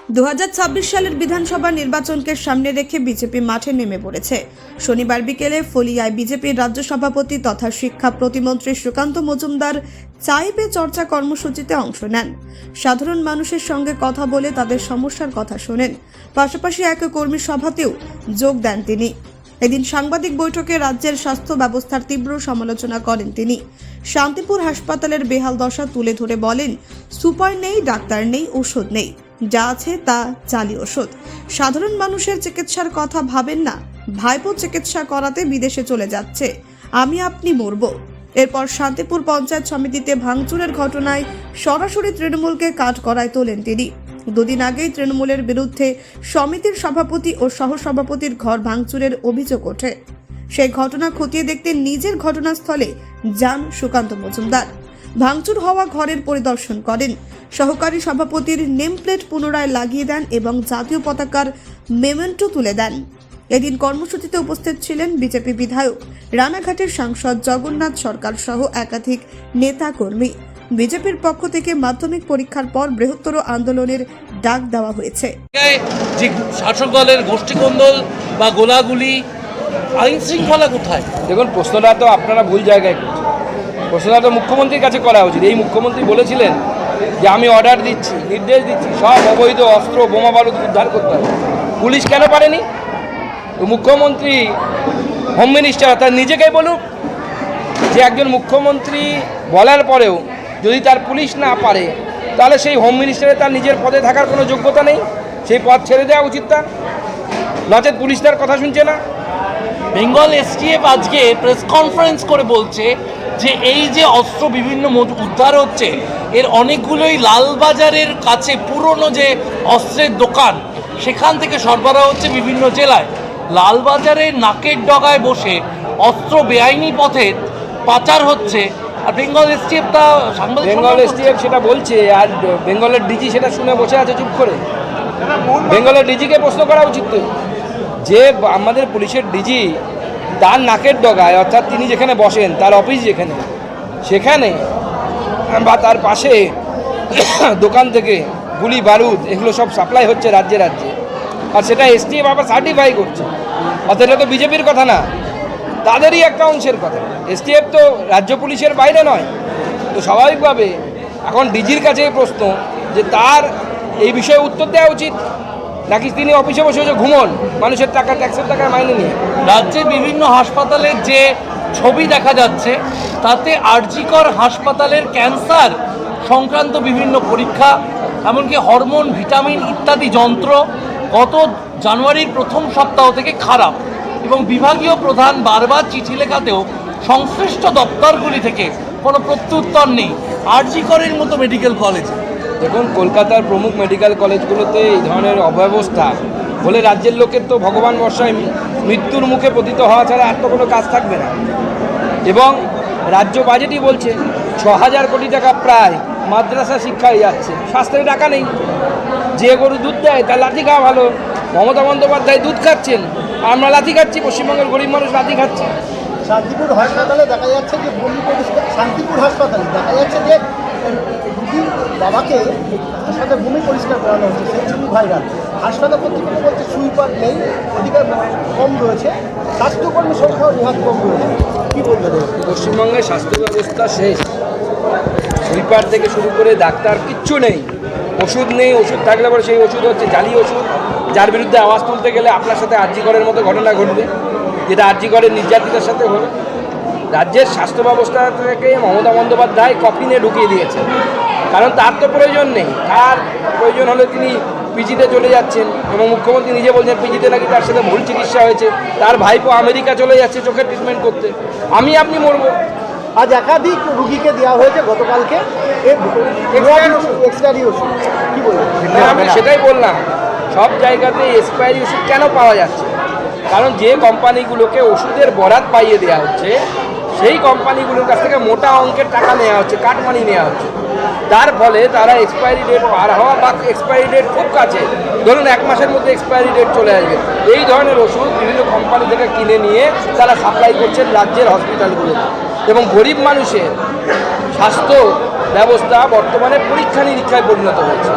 2026 সালের বিধানসভা নির্বাচনকে সামনে রেখে বিজেপি মাঠে নেমে পড়েছে। শনিবার বিকেলে ফলিয়ায় বিজেপির রাজ্য সভাপতি তথা শিক্ষা প্রতিমন্ত্রী সুকান্ত মজুমদার চাই পে চর্চা কর্মসূচিতে অংশ নেন। সাধারণ মানুষের সঙ্গে কথা বলে তাদের সমস্যার কথা শোনেন। পাশাপাশি এক কর্মী সভাতেও যোগ দেন তিনি। এদিন সাংবাদিক বৈঠকে রাজ্যের স্বাস্থ্য ব্যবস্থার তীব্র সমালোচনা করেন তিনি। শান্তিপুর হাসপাতালের বেহাল দশা তুলে ধরে বলেন, সুপার নেই, ডাক্তার নেই, ওষুধ নেই, যা আছে তা জালি ওষুধ। সাধারণ মানুষের চিকিৎসার কথা ভাবেন না। ভাইপো চিকিৎসা করাতে বিদেশে চলে যাচ্ছে, আমি আপনি মরব। এরপর শান্তিপুর পঞ্চায়েত সমিতিতে ভাঙচুরের ঘটনায় সরাসরি তৃণমূলকে কাঠগড়ায় তোলেন তিনি। দুদিন আগেই তৃণমূলের বিরুদ্ধে সমিতির সভাপতি ও সহসভাপতির ঘর ভাঙচুরের অভিযোগ ওঠে। সেই ঘটনা খতিয়ে দেখতে নিজের ঘটনাস্থলে যান সুকান্ত মজুমদার। ভাঙচুর হওয়া ঘরের পরিদর্শন করেন। সহকারী সভাপতির নেম প্লেট পুনরায় লাগিয়ে দেন এবং জাতীয় পতাকার মেমেন্টো তুলে দেন। এদিন কর্মসূচিতে উপস্থিত ছিলেন বিজেপি বিধায়ক, রানাঘাটের সাংসদ জগন্নাথ সরকার সহ একাধিক নেতা কর্মী। বিজেপির পক্ষ থেকে মাধ্যমিক পরীক্ষার পর বৃহত্তর আন্দোলনের ডাক দেওয়া হয়েছে। যে শাসক দলের গোষ্ঠীকন্দল বা গোলাগুলি, আইন শৃঙ্খলা কোথায়? দেখুন, প্রশ্নটা তো আপনারা ভুল জায়গায় করছেন। প্রশ্নটা তো মুখ্যমন্ত্রীর কাছে করা উচিত। এই মুখ্যমন্ত্রী বলেছিলেন যে আমি অর্ডার দিচ্ছি, নির্দেশ দিচ্ছি সব অবৈধ অস্ত্র বোমা বারুদ উদ্ধার করতে হবে। পুলিশ কেন পারেনি? তো মুখ্যমন্ত্রী, হোম মিনিস্টার তার নিজেকেই বলুক যে একজন মুখ্যমন্ত্রী বলার পরেও যদি তার পুলিশ না পারে, তাহলে সেই হোম মিনিস্টারে তার নিজের পদে থাকার কোনো যোগ্যতা নেই, সেই পদ ছেড়ে দেওয়া উচিত তার। নচেত পুলিশ তার কথা শুনছে না। বেঙ্গল এসটিএফ আজকে প্রেস কনফারেন্স করে বলছে যে এই যে অস্ত্র বিভিন্ন উদ্ধার হচ্ছে, এর অনেকগুলোই লালবাজারের কাছে পুরনো যে অস্ত্রের দোকান, সেখান থেকে সরবরাহ হচ্ছে বিভিন্ন জেলায়। লালবাজারের নাকের ডগায় বসে অস্ত্র বেআইনি পথে পাচার হচ্ছে, আর বেঙ্গল এসটিএফ তা সাংবাদিক বেঙ্গল এসটিএফ সেটা বলছে, আর বেঙ্গলের ডিজি সেটা শুনে বসে আছে চুপ করে। বেঙ্গলের ডিজিকে প্রশ্ন করা উচিত তো, যে আমাদের পুলিশের ডিজি তার নাকের ডগায়, অর্থাৎ তিনি যেখানে বসেন, তার অফিস যেখানে, সেখানে বা তার পাশে দোকান থেকে গুলি বারুদ এগুলো সব সাপ্লাই হচ্ছে রাজ্যে রাজ্যে, আর সেটা এসটিএফ আবার সার্টিফাই করছে। অর্থাৎ এটা তো বিজেপির কথা না, তাদেরই একটা অংশের কথা। এসটিএফ তো রাজ্য পুলিশের বাইরে নয়। তো স্বাভাবিকভাবে এখন ডিজির কাছে প্রশ্ন যে তার এই বিষয়ে উত্তর দেওয়া উচিত, নাকি তিনি অফিসে বসে বসে ঘুমন মানুষের টাকা, ট্যাক্সের টাকা মাইনে নিয়ে। রাজ্যের বিভিন্ন হাসপাতালের যে ছবি দেখা যাচ্ছে, তাতে আরজিকর হাসপাতালের ক্যান্সার সংক্রান্ত বিভিন্ন পরীক্ষা, এমনকি হরমোন, ভিটামিন ইত্যাদি যন্ত্র গত জানুয়ারির প্রথম সপ্তাহ থেকে খারাপ, এবং বিভাগীয় প্রধান বারবার চিঠি লেখাতেও সংশ্লিষ্ট দপ্তরগুলি থেকে কোনো প্রত্যুত্তর নেই। আরজিকরের মতো মেডিকেল কলেজে দেখুন, কলকাতার প্রমুখ মেডিকেল কলেজগুলোতে এই ধরনের অব্যবস্থা হলে রাজ্যের লোকের তো ভগবান বর্ষায় মৃত্যুর মুখে পতিত হওয়া ছাড়া আর তো কোনো কাজ থাকবে না। এবং রাজ্য বাজেটই বলছে ৬,০০০ কোটি টাকা প্রায় মাদ্রাসা শিক্ষায় যাচ্ছে, স্বাস্থ্যের টাকা নেই। যে গরু দুধ দেয় তার লাথি খাওয়া ভালো। মমতা বন্দ্যোপাধ্যায় দুধ খাচ্ছেন, আমরা লাথি খাচ্ছি, পশ্চিমবঙ্গের গরিব মানুষ লাথি খাচ্ছে। শান্তিপুর হাসপাতালে দেখা যাচ্ছে যে শান্তিপুর হাসপাতালে দেখা যাচ্ছে যে রুগীর বাবাকে হাসপাতালে ভূমি পরিষ্কার করানো হচ্ছে, সেই ছবি ভাইরাল। হাসপাতাল কর্তৃপক্ষ বলছে সুইপার নেই, অধিকার কম রয়েছে, স্বাস্থ্যকর্মী সংখ্যাও নেহাত কম রয়েছে। কী বলবেন? পশ্চিমবঙ্গের স্বাস্থ্য ব্যবস্থা শেষ। সুইপার থেকে শুরু করে ডাক্তার কিচ্ছু নেই, ওষুধ নেই। ওষুধ থাকলে পরে সেই ওষুধ হচ্ছে জালি ওষুধ, যার বিরুদ্ধে আওয়াজ তুলতে গেলে আপনার সাথে আরজিকরের মতো ঘটনা ঘটবে, যেটা আরজিকরের নির্যাতিতার সাথে হলো। রাজ্যের স্বাস্থ্য ব্যবস্থা থেকে মমতা বন্দ্যোপাধ্যায় কফিনে ঢুকিয়ে দিয়েছে, কারণ তার তো প্রয়োজন নেই। তার প্রয়োজন হলে তিনি পিজিতে চলে যাচ্ছেন, এবং মুখ্যমন্ত্রী নিজে বলছেন পিজিতে নাকি তার সাথে ভুল চিকিৎসা হয়েছে। তার ভাইপো আমেরিকা চলে যাচ্ছে চোখের ট্রিটমেন্ট করতে, আমি আপনি মরবো। আজ একাধিক রুগীকে দেওয়া হয়েছে গতকালকে এক্সপায়ারি ওষুধ। কী বলবেন? আমি সেটাই বললাম, সব জায়গাতে এক্সপায়ারি ওষুধ কেন পাওয়া যাচ্ছে? কারণ যে কোম্পানিগুলোকে ওষুধের বরাত পাইয়ে দেওয়া হচ্ছে, সেই কোম্পানিগুলোর কাছ থেকে মোটা অঙ্কের টাকা নেওয়া হচ্ছে, কাটমানি নেওয়া হচ্ছে। তার ফলে তারা এক্সপায়ারি ডেট পার হওয়া বা এক্সপায়ারি ডেট খুব কাছে, ধরুন 1 মাসের মধ্যে এক্সপায়ারি ডেট চলে আসবে, এই ধরনের ওষুধ বিভিন্ন কোম্পানি থেকে কিনে নিয়ে তারা সাপ্লাই করছেন রাজ্যের হসপিটালগুলোতে। এবং গরিব মানুষের স্বাস্থ্য ব্যবস্থা বর্তমানে পরীক্ষা নিরীক্ষায় পরিণত হয়েছে।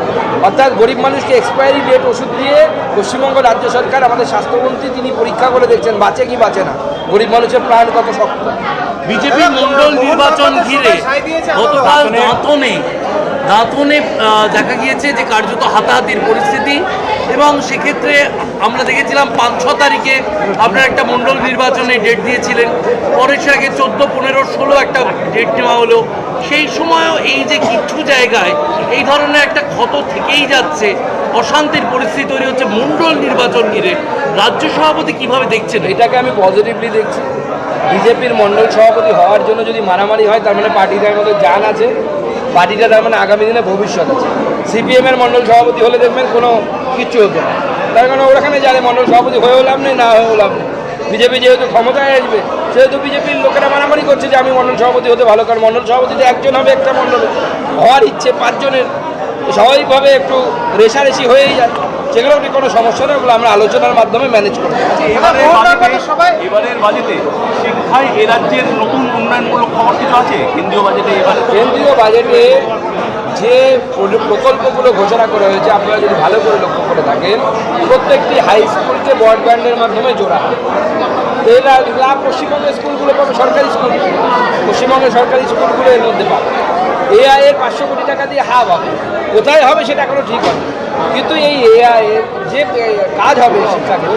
অর্থাৎ গরিব মানুষকে এক্সপায়ারি ডেট ওষুধ দিয়ে পশ্চিমবঙ্গ রাজ্য সরকার আমাদের স্বাস্থ্যমন্ত্রী তিনি পরীক্ষা করে দেখছেন বাঁচে কি বাঁচে না, গরিব মানুষের প্রাণ কত শক্ত। বিজেপি মন্ডল নির্বাচন ঘিরে গতকাল দাঁতনে দেখা গিয়েছে যে কার্যত হাতাহাতির পরিস্থিতি, এবং সেক্ষেত্রে আমরা দেখেছিলাম 5-6 তারিখে আপনারা একটা মন্ডল নির্বাচনে ডেট দিয়েছিলেন, পরের সে আগে 14, 15, 16 একটা ডেট নেওয়া হলো। সেই সময়ও এই যে কিছু জায়গায় এই ধরনের একটা ক্ষত থেকেই যাচ্ছে, অশান্তির পরিস্থিতি তৈরি হচ্ছে মন্ডল নির্বাচন ঘিরে, রাজ্য সভাপতি কিভাবে দেখছেন? এটাকে আমি পজিটিভলি দেখছি। বিজেপির মণ্ডল সভাপতি হওয়ার জন্য যদি মারামারি হয় তার মানে পার্টিটার মধ্যে জান আছে, পার্টিটা তার মানে আগামী দিনে ভবিষ্যৎ আছে। সিপিএমের মণ্ডল সভাপতি হলে দেখবেন কোনো কিচ্ছু হতো না, তার কারণ ওখানে জানে মণ্ডল সভাপতি হয়েও লাভ নেই, না হয়েও লাভ নেই। বিজেপি যেহেতু ক্ষমতায় আসবে সেহেতু বিজেপির লোকেরা মারামারি করছে যে আমি মণ্ডল সভাপতি হতে ভালো, কারণ মণ্ডল সভাপতিতে একজন হবে একটা মণ্ডলে, হওয়ার ইচ্ছে 5 জনের, স্বাভাবিকভাবে একটু রেশারেশি হয়েই যায়। সেগুলো কোনো সমস্যা নেই, ওগুলো আমরা আলোচনার মাধ্যমে ম্যানেজ করবো। এবারের বাজেটে শিক্ষায় এ রাজ্যের নতুন উন্নয়নমূলক খবর কিছু আছে কেন্দ্রীয় বাজেটে? কেন্দ্রীয় বাজেটে যে প্রকল্পগুলো ঘোষণা করা হয়েছে আপনারা যদি ভালো করে লক্ষ্য করে থাকেন, প্রত্যেকটি হাই স্কুলকে ব্রডব্যান্ডের মাধ্যমে জোড়া হবে। এর লাভ পশ্চিমবঙ্গের স্কুলগুলো পাবে, সরকারি স্কুল, পশ্চিমবঙ্গের সরকারি স্কুলগুলো এর মধ্যে পাবে। এআই এর 500 কোটি টাকা দিয়ে হাব হবে, কোথায় হবে সেটা এখনো ঠিক হবে, কিন্তু এই এআই এর যে কাজ হবে শিক্ষাকে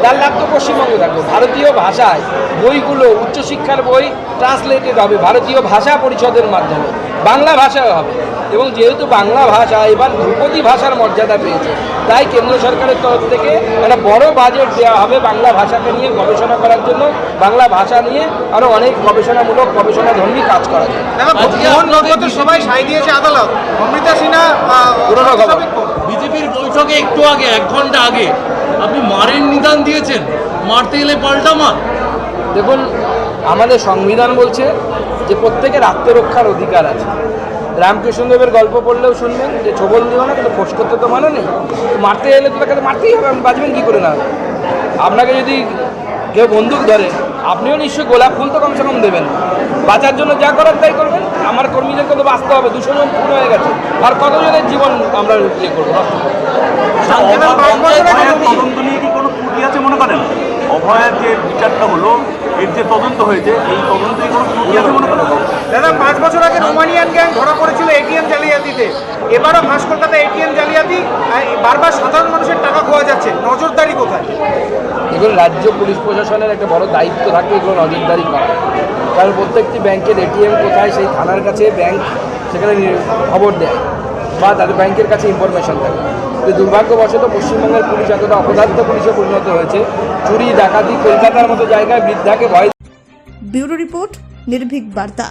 তার লাভ তো পশ্চিমবঙ্গে থাকবে। ভারতীয় ভাষায় বইগুলো, উচ্চশিক্ষার বই ট্রান্সলেটেড হবে ভারতীয় ভাষা পরিষদের মাধ্যমে, বাংলা ভাষায় হবে। এবং যেহেতু বাংলা ভাষা এবার ধ্রুপদী ভাষার মর্যাদা পেয়েছে, তাই কেন্দ্র সরকারের তরফ থেকে একটা বড় বাজেট দেওয়া হবে বাংলা ভাষাকে নিয়ে গবেষণা করার জন্য, বাংলা ভাষা নিয়ে আরও অনেক গবেষণামূলক গবেষণাধর্মী কাজ করা যায়। সবাই সাই দিয়েছে আদালত, অমৃতা সিনহা পুরোনো খবর। বিজেপির বৈঠকে একটু আগে 1 ঘন্টা আগে আপনি মারের নিদান দিয়েছেন, মারতে গেলে পাল্টা মার। দেখুন, আমাদের সংবিধান বলছে যে প্রত্যেকের আত্মরক্ষার অধিকার আছে। রামকৃষ্ণদেবের গল্প পড়লেও শুনবেন যে ছোবল দিও না, কিন্তু ফোঁস করতে তো মানে নেই, মারতে এলে তো তাকে মারতেই হবে, আপনি বাঁচবেন কী করে না? আপনাকে যদি কেউ বন্দুক ধরে আপনিও নিশ্চয়ই গোলাপ ফুল তো কমসে কম দেবেন, বাঁচার জন্য যা করার তাই করবেন। আমার কর্মীদেরকে তো বাঁচতে হবে, 200 জন খুন হয়ে গেছে, আর কতজনের জীবন আমরা ইয়ে করবো, নষ্ট করবো। তদন্ত নিয়ে কি কোনো ত্রুটি আছে মনে করেন? অভয়ের যে বিচারটা হলো, এর যে তদন্ত হয়েছে, এই তদন্তে কোনো ত্রুটি আছে মনে করেন? দাদা 5 বছর আগে রোমানিয়ান গ্যাং ধরা পড়েছিল এটিএম জালিয়াতিতে, এবারও ফাঁস কলকাতা এটিএম জালিয়াতি, বারবার সাধারণ মানুষের টাকা খোয়া যাচ্ছে, নজরদারি কোথায়? এগুলো রাজ্য পুলিশ প্রশাসনের একটা বড় দায়িত্ব থাকে এগুলো নজরদারি করা, কারণ প্রত্যেকটি ব্যাংকের এটিএম কোথায় সেই থানার কাছে ব্যাংক সেখানে খবর দেয় বা তাদের ব্যাংকের কাছে ইনফরমেশন থাকে। তো দুর্ভাগ্যবশত পশ্চিমবঙ্গের পুলিশ এতটা অপদার্থ পুলিশে পরিণত হয়েছে, চুরি ডাকাতি কলকাতার মতো জায়গায় বৃদ্ধাকে ভয়। ব্যুরো রিপোর্ট, নির্ভীক বার্তা।